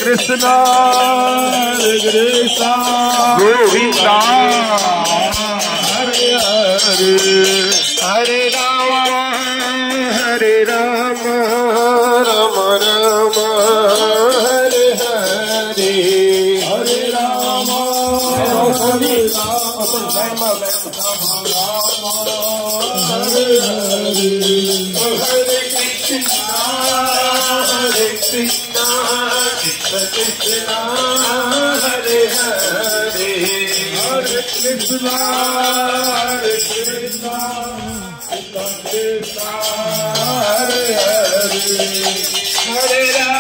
Krishna, Hare Krishna, Govinda, Hare Hare, Hare Rama, Hare Rama, Rama Rama, Hare Hare, Hare Rama, Hare Rama, Hare Hare, Hare Krishna, Hare Krishna. Krishna, Hare Hare, Hare Krishna, Hare Krishna, Krishna Krishna, Hare Hare, Hare Rama.